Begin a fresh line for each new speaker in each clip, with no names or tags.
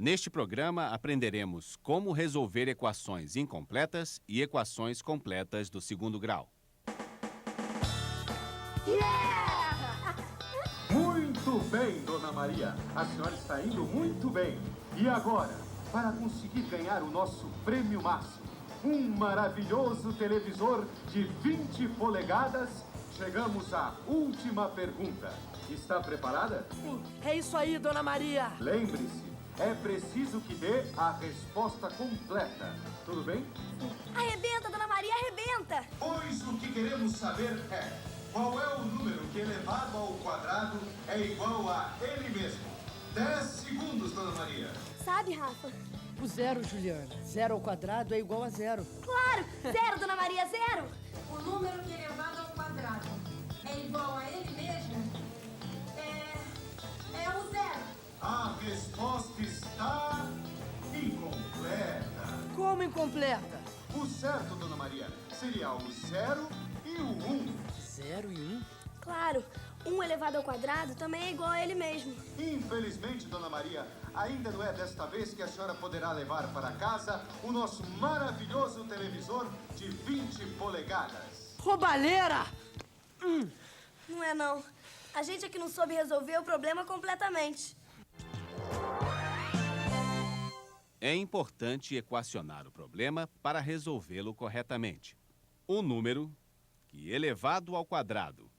Neste programa, aprenderemos como resolver equações incompletas e equações completas do segundo grau.
Muito bem, Dona Maria. A senhora está indo muito bem. E agora, para conseguir ganhar o nosso prêmio máximo, um maravilhoso televisor de 20 polegadas, chegamos à última pergunta. Está preparada?
Sim, é isso aí, Dona Maria.
Lembre-se, é preciso que dê a resposta completa. Tudo bem?
Arrebenta, Dona Maria, arrebenta!
Pois o que queremos saber é: qual é o número que elevado ao quadrado é igual a ele mesmo? 10 segundos, Dona Maria.
Sabe, Rafa?
O zero, Juliana. 0 ao quadrado é igual a 0.
Claro! 0, Dona Maria, 0!
O número que elevado ao quadrado é igual a ele mesmo é o 0.
A resposta está incompleta.
Como incompleta?
O certo, Dona Maria, seria o 0 e o 1.
0 e 1?
Claro, 1 elevado ao quadrado também é igual a ele mesmo.
Infelizmente, Dona Maria, ainda não é desta vez que a senhora poderá levar para casa o nosso maravilhoso televisor de 20 polegadas.
Roubalheira!
Não é não. A gente é que não soube resolver o problema completamente.
É importante equacionar o problema para resolvê-lo corretamente. O número que elevado ao quadrado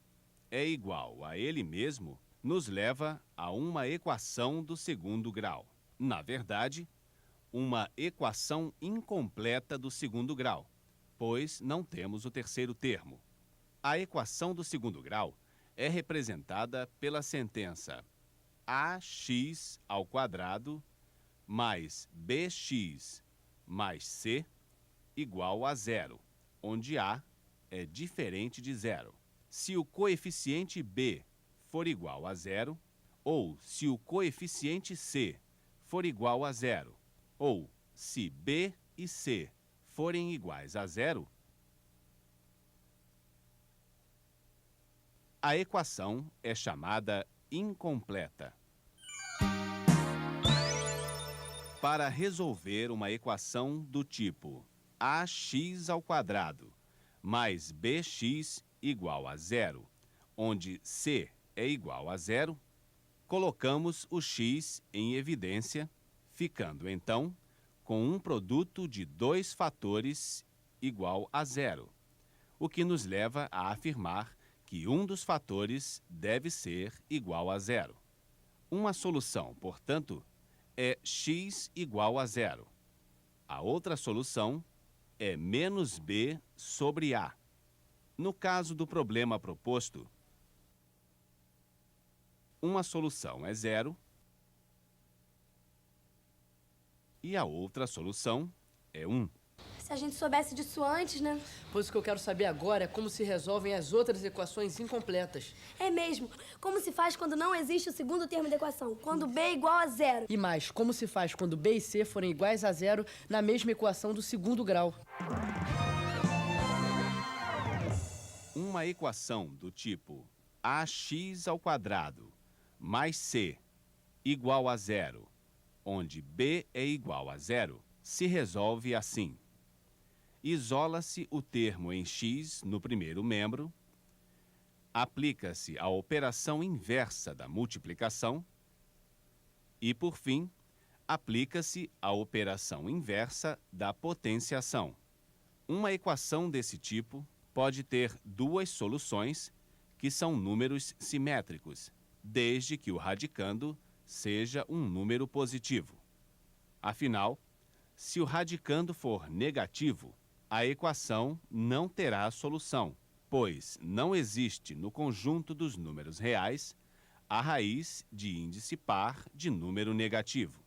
é igual a ele mesmo nos leva a uma equação do segundo grau. Na verdade, uma equação incompleta do segundo grau, pois não temos o terceiro termo. A equação do segundo grau é representada pela sentença ax ao quadrado mais bx mais c igual a 0, onde a é diferente de 0. Se o coeficiente b for igual a 0, ou se o coeficiente c for igual a 0, ou se b e c forem iguais a 0, a equação é chamada incompleta. Para resolver uma equação do tipo ax ao quadrado mais bx igual a 0, onde c é igual a 0, colocamos o x em evidência, ficando então com um produto de dois fatores igual a 0, o que nos leva a afirmar que um dos fatores deve ser igual a 0. Uma solução, portanto, é x igual a 0. A outra solução é menos b sobre a. No caso do problema proposto, uma solução é 0 e a outra solução é 1.
Se a gente soubesse disso antes, né?
Pois o que eu quero saber agora é como se resolvem as outras equações incompletas.
É mesmo. Como se faz quando não existe o segundo termo da equação? Quando b é igual a 0.
E mais, como se faz quando b e c forem iguais a 0 na mesma equação do segundo grau?
Uma equação do tipo ax ao quadrado mais c igual a 0, onde b é igual a 0, se resolve assim. Isola-se o termo em x no primeiro membro, aplica-se a operação inversa da multiplicação e, por fim, aplica-se a operação inversa da potenciação. Uma equação desse tipo pode ter duas soluções que são números simétricos, desde que o radicando seja um número positivo. Afinal, se o radicando for negativo, a equação não terá solução, pois não existe no conjunto dos números reais a raiz de índice par de número negativo.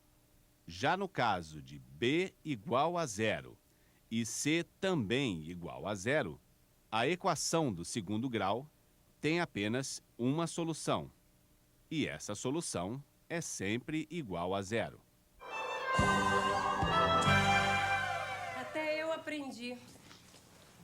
Já no caso de b igual a 0 e c também igual a 0, a equação do segundo grau tem apenas uma solução, e essa solução é sempre igual a 0.
Até eu aprendi.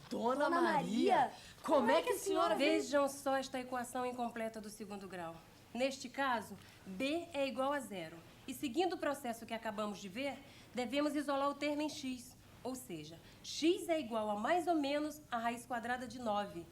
Dona
Dona
Maria,
Maria,
como é que a senhora fez?
Vejam só esta equação incompleta do segundo grau. Neste caso, b é igual a 0 E seguindo o processo que acabamos de ver, devemos isolar o termo em x. Ou seja, x é igual a mais ou menos a raiz quadrada de 9.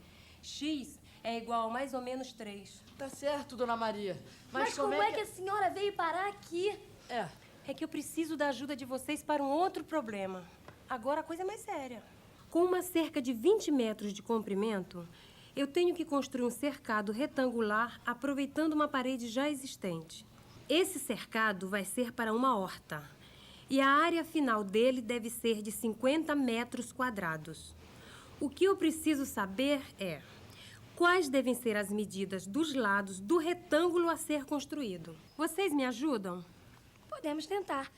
X é igual a mais ou menos 3.
Tá certo, Dona Maria.
Mas como é que a senhora veio parar aqui?
É que eu preciso da ajuda de vocês para um outro problema. Agora a coisa é mais séria. Com uma cerca de 20 metros de comprimento, eu tenho que construir um cercado retangular aproveitando uma parede já existente. Esse cercado vai ser para uma horta. E a área final dele deve ser de 50 metros quadrados. O que eu preciso saber é quais devem ser as medidas dos lados do retângulo a ser construído. Vocês me ajudam?
Podemos tentar.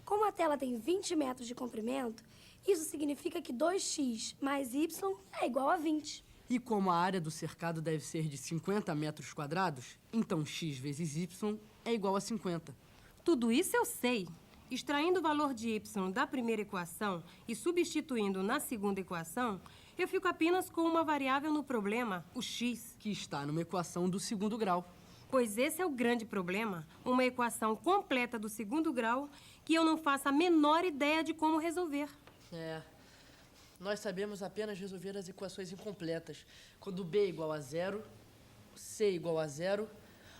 Como a tela tem 20 metros de comprimento, isso significa que 2x mais y é igual a 20.
E como a área do cercado deve ser de 50 metros quadrados, então x vezes y é igual a 50.
Tudo isso eu sei. Extraindo o valor de y da primeira equação e substituindo na segunda equação, eu fico apenas com uma variável no problema, o x.
Que está numa equação do segundo grau.
Pois esse é o grande problema, uma equação completa do segundo grau que eu não faço a menor ideia de como resolver.
Nós sabemos apenas resolver as equações incompletas, quando b é igual a 0, c igual a 0,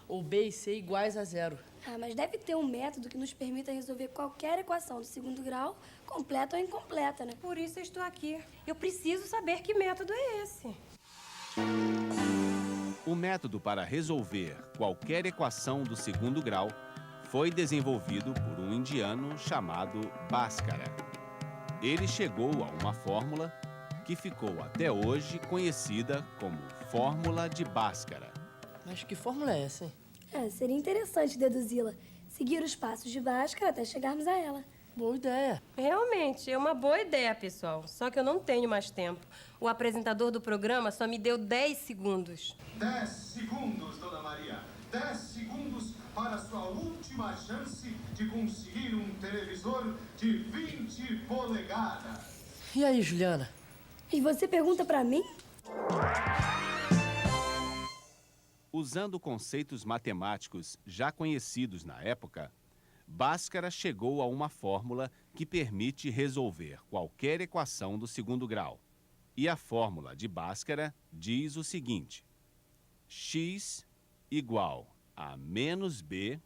ou b e c iguais a 0.
Mas deve ter um método que nos permita resolver qualquer equação do segundo grau, completa ou incompleta, né?
Por isso eu estou aqui. Eu preciso saber que método é esse.
O método para resolver qualquer equação do segundo grau foi desenvolvido por um indiano chamado Bhaskara. Ele chegou a uma fórmula que ficou até hoje conhecida como Fórmula de Bhaskara.
Mas que fórmula é essa, hein?
Seria interessante deduzi-la. Seguir os passos de Bhaskara até chegarmos a ela.
Boa ideia.
Realmente, é uma boa ideia, pessoal. Só que eu não tenho mais tempo. O apresentador do programa só me deu 10 segundos.
10 segundos, Dona Maria. 10 segundos para a sua última chance de conseguir um televisor de 20 polegadas.
E aí, Juliana?
E você pergunta pra mim?
Usando conceitos matemáticos já conhecidos na época, Bhaskara chegou a uma fórmula que permite resolver qualquer equação do segundo grau. E a fórmula de Bhaskara diz o seguinte: x igual a menos b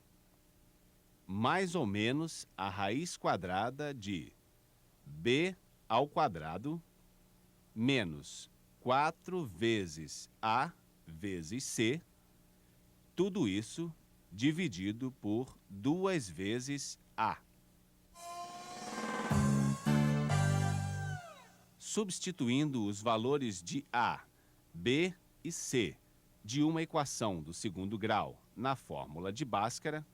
mais ou menos a raiz quadrada de b ao quadrado menos 4 vezes a vezes c, tudo isso dividido por 2 vezes a. Substituindo os valores de a, b e c de uma equação do segundo grau na fórmula de Bhaskara,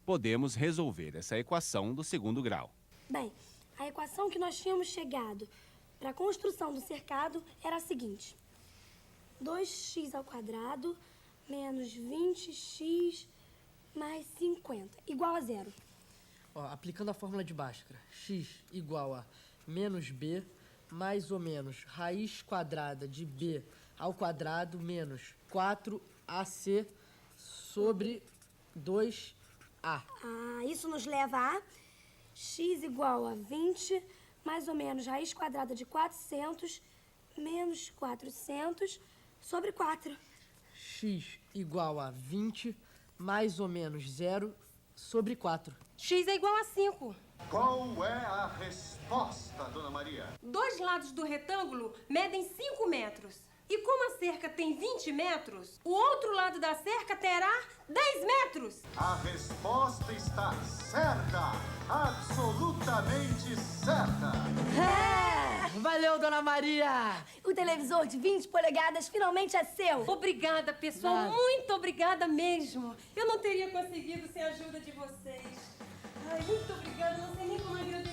podemos resolver essa equação do segundo grau.
Bem, a equação que nós tínhamos chegado para a construção do cercado era a seguinte: 2x ao quadrado menos 20x mais 50, igual a 0.
Aplicando a fórmula de Bhaskara, x igual a menos b mais ou menos raiz quadrada de b ao quadrado menos 4ac sobre 2a.
Isso nos leva a x igual a 20 mais ou menos raiz quadrada de 400 menos 400 sobre 4.
X igual a 20 mais ou menos 0 sobre 4.
X é igual a 5.
Qual é a resposta, Dona Maria?
Dois lados do retângulo medem 5 metros. E como a cerca tem 20 metros, o outro lado da cerca terá 10 metros.
A resposta está certa, absolutamente certa.
Valeu, Dona Maria!
O televisor de 20 polegadas finalmente é seu.
Obrigada, pessoal.
Nada.
Muito obrigada mesmo. Eu não teria conseguido sem a ajuda de vocês. Ai, muito obrigada. Não sei nem como agradecer.